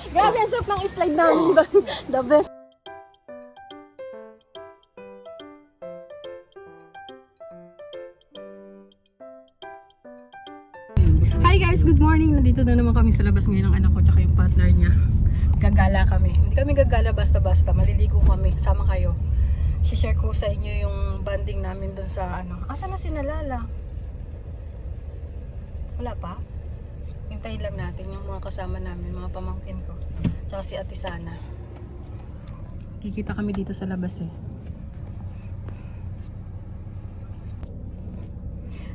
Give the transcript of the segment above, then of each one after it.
Grabe, ang sarap ng slide namin doon. The best. Hi guys, good morning. Nandito na naman kami sa labas ngayon ng anak ko tsaka yung partner niya. Gagala kami. Hindi kami gagala basta-basta. Maliligo kami. Sama kayo. I-share ko sa inyo yung banding namin doon sa ano. Asa na si Nalala? Wala pa? Hintayin lang natin yung mga kasama namin, mga pamangkin ko. Tsaka si Ate Sana. Kikita kami dito sa labas eh.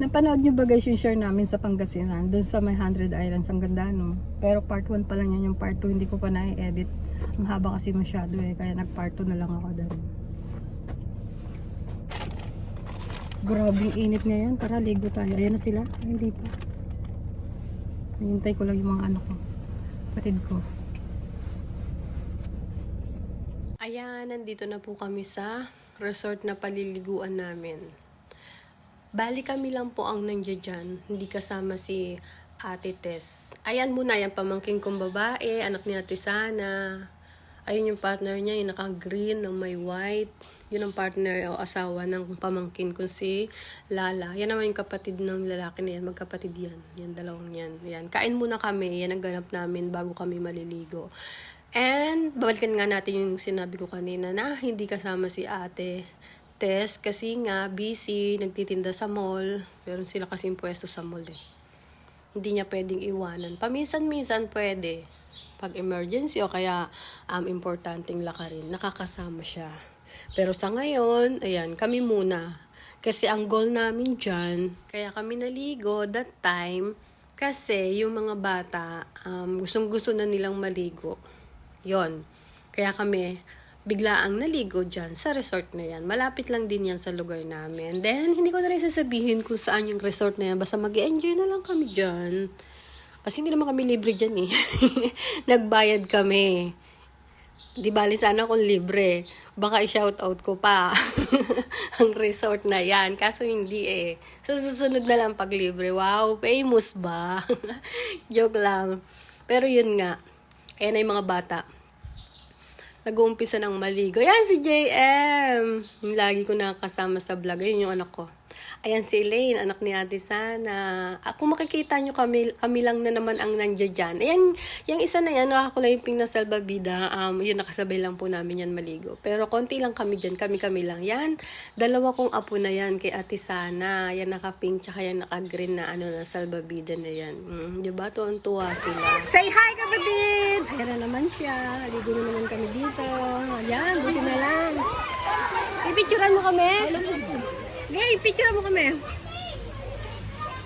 Napanood nyo ba guys yung share namin sa Pangasinan? Doon sa may 100 Islands. Ang ganda no? Pero part 1 pa lang yan. Yung part 2 hindi ko pa na-edit. Ang haba kasi masyado eh. Kaya nag part 2 na lang ako doon. Grabe yung init ngayon. Tara, ligo tayo. Ayan na sila. Ay, hindi pa. Hintay ko lang yung mga anak ko. Patid ko. Ayan, nandito na po kami sa resort na paliliguan namin. Bali kami lang po ang nandiyan dyan. Hindi kasama si Ate Tess. Ayan muna, yung pamangkin kong babae, anak ni Ate Sana. Ayun yung partner niya, yung naka-green na may white. Yun ang partner o asawa ng pamangkin ko si Lala. Yan naman yung kapatid ng lalaki na yan. Magkapatid yan. Yan, dalawang yan. Yan. Kain muna kami. Yan ang ganap namin bago kami maliligo. And, babalikan nga natin yung sinabi ko kanina na hindi kasama si Ate Tess kasi nga busy, nagtitinda sa mall. Meron sila kasing pwesto sa mall eh. Hindi niya pwedeng iwanan. Paminsan-minsan pwede. Pag emergency o kaya importanteng lakarin, nakakasama siya. Pero sa ngayon, ayan, kami muna. Kasi ang goal namin dyan, kaya kami naligo that time, kasi yung mga bata, gustong-gusto na nilang maligo. Yon. Kaya kami, biglaang naligo dyan sa resort na yan. Malapit lang din yan sa lugar namin. Then, hindi ko na rin sasabihin kung saan yung resort na yan. Basta mag-enjoy na lang kami dyan. Kasi hindi naman kami libre dyan eh. Nagbayad kami. Di bali sana kung libre. Baka i-shoutout ko pa ang resort na yan. Kaso hindi eh. So, susunod na lang pag libre. Wow, famous ba? Joke lang. Pero yun nga. Ayan na yung mga bata. Nag-uumpisa ng maligo. Ayan si JM. Yung lagi ko nakakasama sa vlog. Ayun yung anak ko. Ayan si Elaine, anak ni Ate Sana. Kung makikita nyo kami lang na naman ang nandiyan dyan. Ayan, yung isa na yan, nakakulay pink na salbabida. Yun, nakasabay lang po namin yan maligo. Pero konti lang kami dyan, kami lang. Yan, dalawa kong apo na yan kay Ate Sana. Yan naka-pink, tsaka yan naka-green na na salbabida na yan. Diba? Tuwan-tuwa sila. Say hi kapatid! Ayan na naman siya. Ligo na naman kami dito. Ayan, buti na lang. Ipicturean mo kami? Hey, picture mo kami.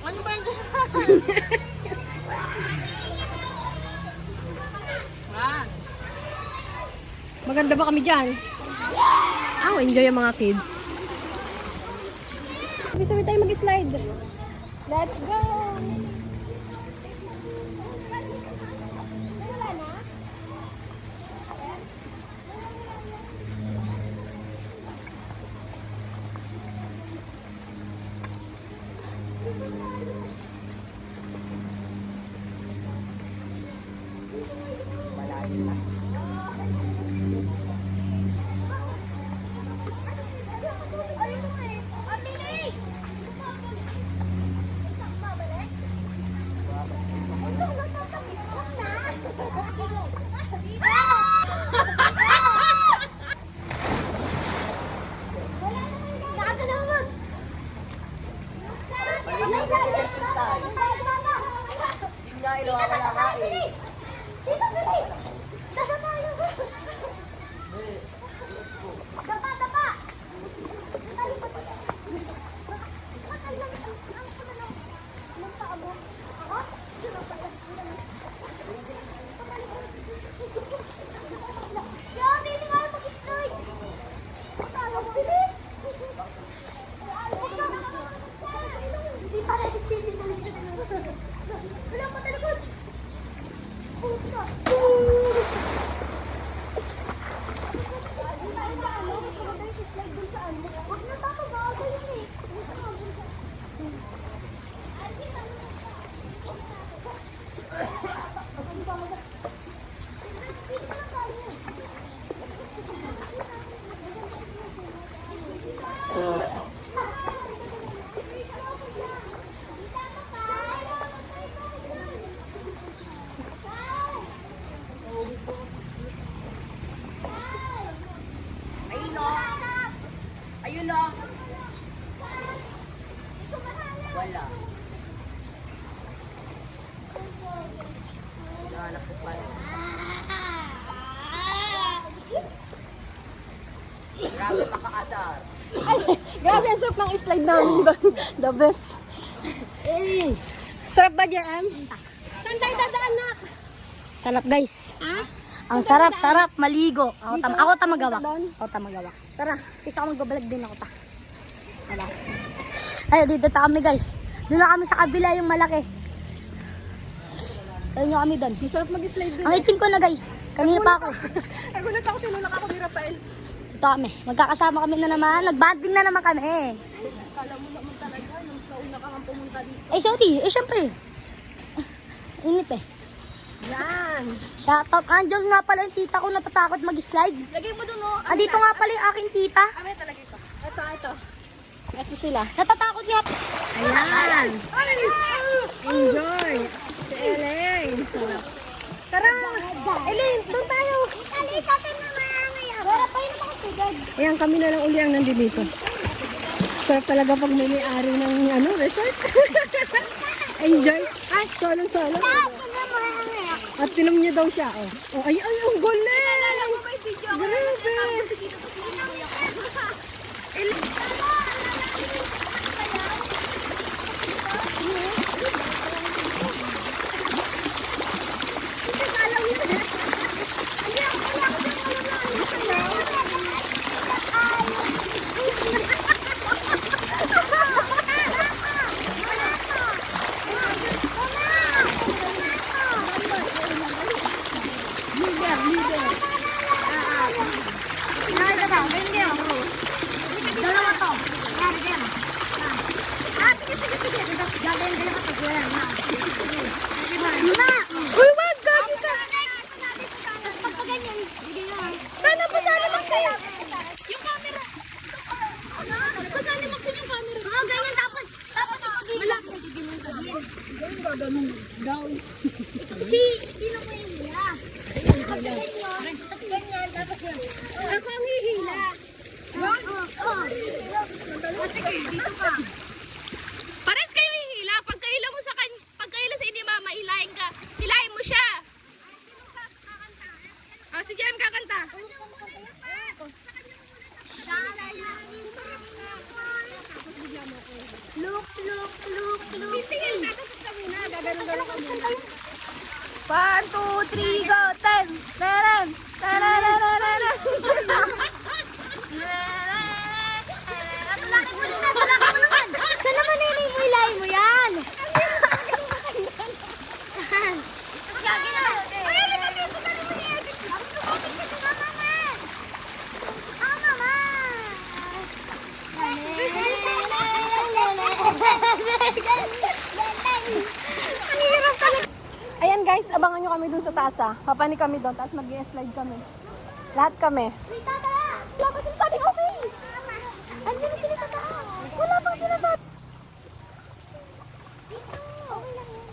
Ano ba yung maganda ba kami dyan? Enjoy ang mga kids. Sabi tayo mag-slide. Let's go! Grabe ang sarap ng slide namin doon. The best. Sarap ba, JM? Saan tayo dadaan na? Sarap, guys. Ha? Ang sarap, maligo. Ako tamagawa. Tara, isa ako magbabalag din ako ta. Tara. Ay, dito ta kami, guys. Doon na kami sa kabila yung malaki. Ayun nyo kami doon. Masarap mag-slide din. Ang itim ko na, guys. Kanina pa ako. Nagulat ako, tinulak ako ni Rafael. Ito kami. Magkakasama kami na naman. Nagbanding na naman kami. Kala mo naman talaga, nung nauna ka nga pumunta dito. Sorry. Syempre. Init eh. Yan. Shoutout. Andiyan nga pala yung tita ko natatakot mag-slide. Lagay mo doon, oh. Dito nga pala yung aking tita. Kami talaga ito. Ito. Ito sila. Natatakot nga. Ayan. Enjoy. Si Elaine. Sarap. Tara. Elaine, doon tayo. Ayan, kami na lang uli ang nandito. Sarap talaga pag may-ari ng resort. Enjoy. Ay, solo. At tinom niyo daw siya, oh. Oh, ay, ang galing! Grabe! Uy, wag! Gabi ka! Sana pa sana magsayo! Yung camera! Nagpasali maksin yung camera. Oo, ganyan tapos Malaki. Sino ko yung hila? Tapos ganyan, tapos yan. Ako ang hihila. Sige, dito ka. Pares kayo hihila. Pagkaila mo sa kanya, pagkaila sa inyo mama, hilahin ka. Hilahin mo siya. Oh, si Jem kakanta. Look. Tingin ka, tapos kami na. Gaganon kami na. 1, 2, 3, go! 10! Teren! Tararararara! Tulaki mo naman! Saan naman nenay mo ilahin mo yan? Gagi na! Ay, ano ba dito? Ano mo i-edit? Ayan guys, abangan nyo kami dun sa taas ah. Papani kami doon, tapos mag-slide kami. Lahat kami. Wala pa sinasabing okay. Ano na sila sa taas? Wala pang sinasabi. Okay lang yan.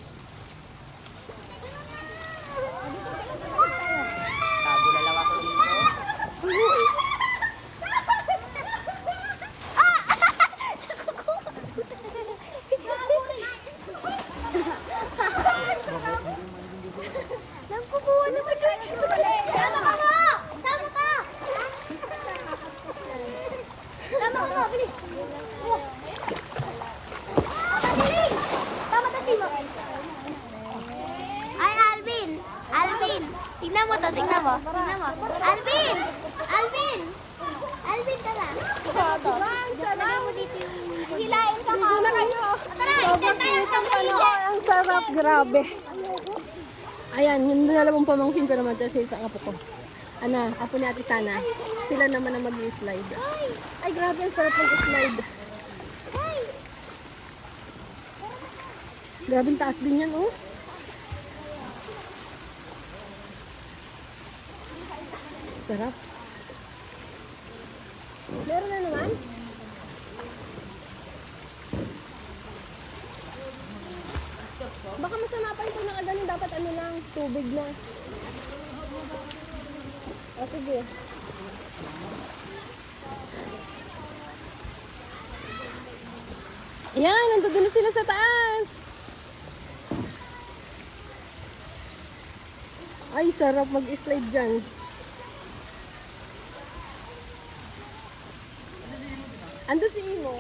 Nagkukuha na sa kanya. Sama ka nga! Sama ka! Sama ka nga, bilis! Bilis! Tama na sino? Ay, Alvin! Alvin! Tingnan mo to, tingnan mo. Tingnan mo. Alvin! Alvin! Alvin, tara. Ito. Lagay mo dito yung... Hilain ka ka. Tara, intay tayo sa mga. Ang sarap, grabe. Ayan, yung dalawang pamangkin ko naman ito sa isang apo ko. Apo ni Ate Sana. Sila naman ang mag-i-slide. Ay, grabe, ang sarap mag-slide. Grabe, ang taas din yan, oh. Sarap. Meron na naman? Baka masama pa ito nakagaling. Dapat ano lang, tubig na. O sige. Ayan, nandun na sila sa taas. Ay, sarap mag-slide dyan. Ando si Imo.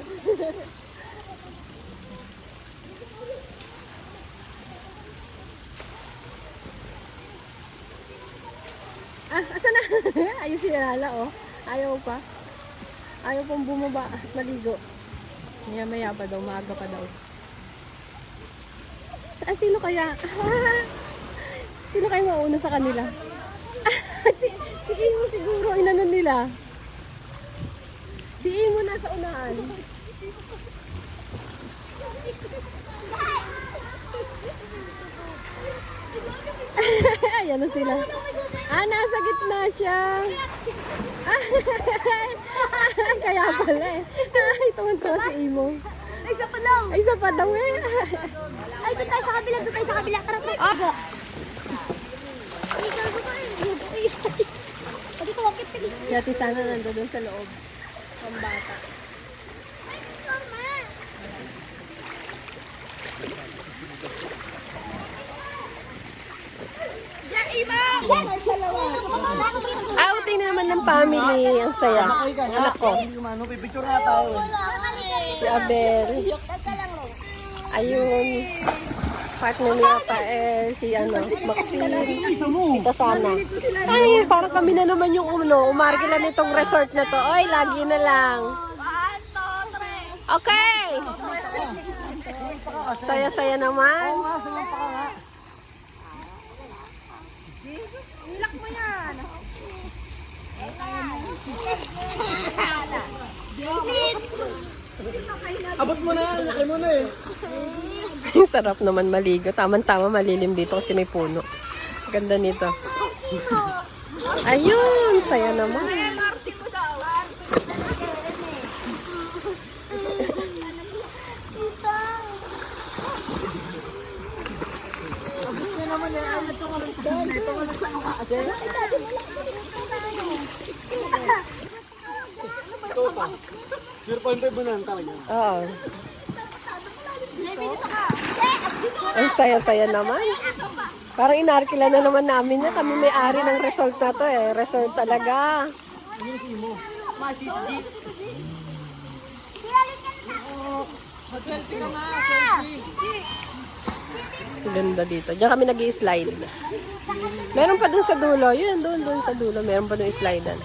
Asa na? Ayun si Lala, oh. Ayaw pa. Ayaw pong bumaba at maligo. Maya-maya pa daw, maaga pa daw. Sino kaya? Sino kaya mauna sa kanila? Si Imo siguro, inanon nila. Si Imo nasa unahan. Ayan na sila. Nasa gitna siya. Kaya pala eh. Ay, tuwan-tuwa si Imo. Ay, isa pa daw. Ay, isa pa daw eh. Ay, doon tayo sa kabila, doon tayo sa kabila. Tara, tara. Ah! Ay, gago ka eh. O, dito, wakit ka dito. Si Ate Sana nandoon sa loob. Pambata. Ay, mama. Diyan, Ima! Outing naman ng family. Ang saya. Anak ko. Picture na tayo. Si Abel. Ayun. Partner niya pa si Maxine. Kita Sana. Ay, parang kami na naman yung umarkila nitong resort na to. Ay, lagi na lang. Okay. Saya-saya naman. Abot mo na, laki mo na eh. Sarap naman maligo. Tama-tama malilim dito kasi may puno. Ganda nito. Ayun, saya naman. Toto. 0.5 mo na talaga. Oo. Ang saya-saya naman. Parang inarkila na naman namin na kami may-ari ng resort na to eh. Resort talaga. Ganda dito. Diyan kami nag-i-slide. Meron pa dun sa dulo. Yun, dun sa dulo. Meron pa dun i-slidean.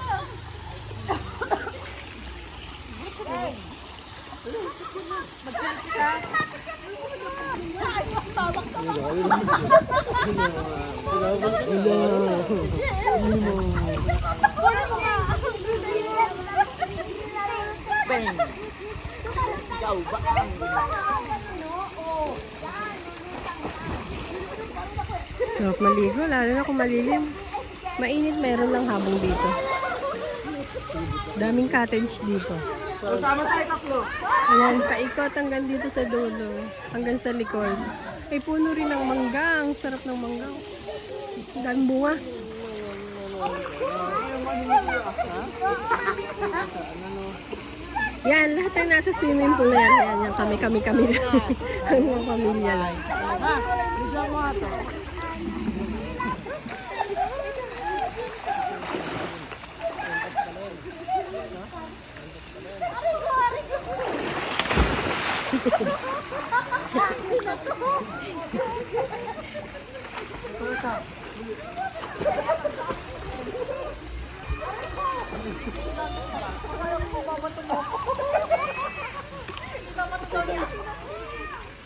Bang! Ikaw ba ang Sarap maligo, lalo na kung malilim. Mainit, meron lang habong dito. Daming cottage dito. Sama tayo kaklo. Ayan, paikot hanggang dito sa dulo. Hanggang sa likod. Ay, puno rin ng mangga. Ang sarap ng mangga. Ang daming bunga. Yan, lahat ay nasa swimming pool na yan. Yan, yan kami lang. Ang mga pamilya lang. Bigyan mo ato.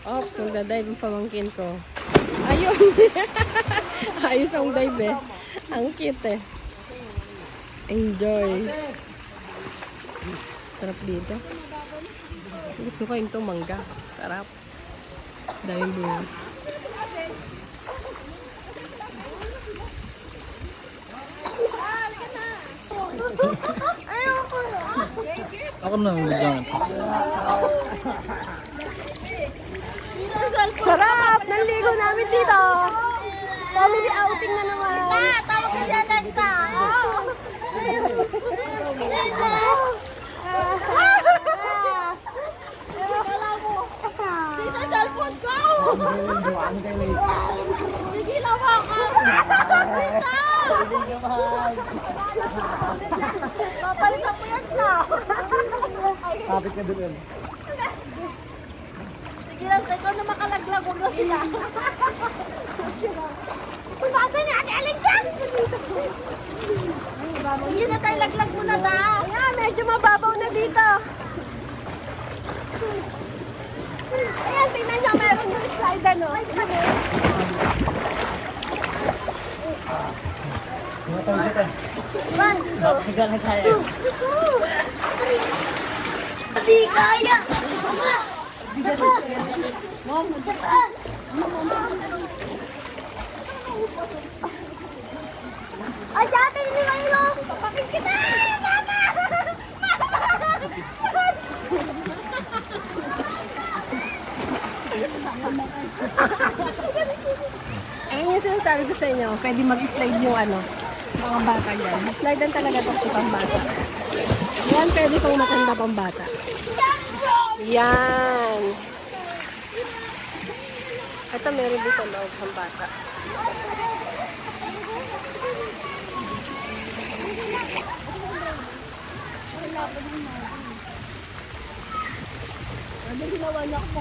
Ops, magdadive ang pamangkin ko. Ayun! Ayos ang dive eh. Ang cute eh. Enjoy. Sarap dito. Gusto ko yung itong mangga. Sarap. Daming bunga. Ako na lang. Sarap! Naligo namin dito! Family outing na naman! Tawag ka dyan, Lanta. Dito, cellphone ko! Hindi na ako. Papalitan mo yan siya. Kapit ka doon. Sige lang, ikaw na makalaglag. Huwag na sila. Tumaga ni Ate Alexan! Sige na tayo, laglag mo na daw. Ayan, medyo mababaw na dito. Ayan, tingnan nyo, meron yung slide ano. One, two, Hindi kaya! Mom, saan? Ay, sa atin ni Milo! Papakin kita! Mama! Ayan yung sinasabi ko sa inyo, pwede mag-slide yung ano, mga bata dyan. Slide talaga ito sa pambata. Yan, pwede pang matanda pambata. Yan. Ito meron din sa loob pambata. Ano ginawa niya ako?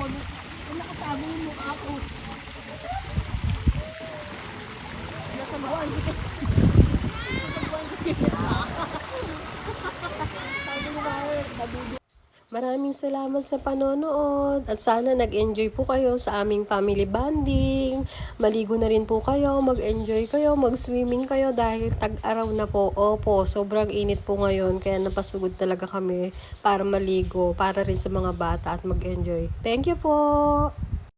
Nakatago yung mukha ko. Nasa buwan. Maraming salamat sa panonood at sana nag-enjoy po kayo sa aming family bonding. Maligo na rin po kayo, mag-enjoy kayo, mag-swimming kayo dahil tag-araw na po. Opo, sobrang init po ngayon kaya napasugod talaga kami para maligo, para rin sa mga bata at mag-enjoy. Thank you po!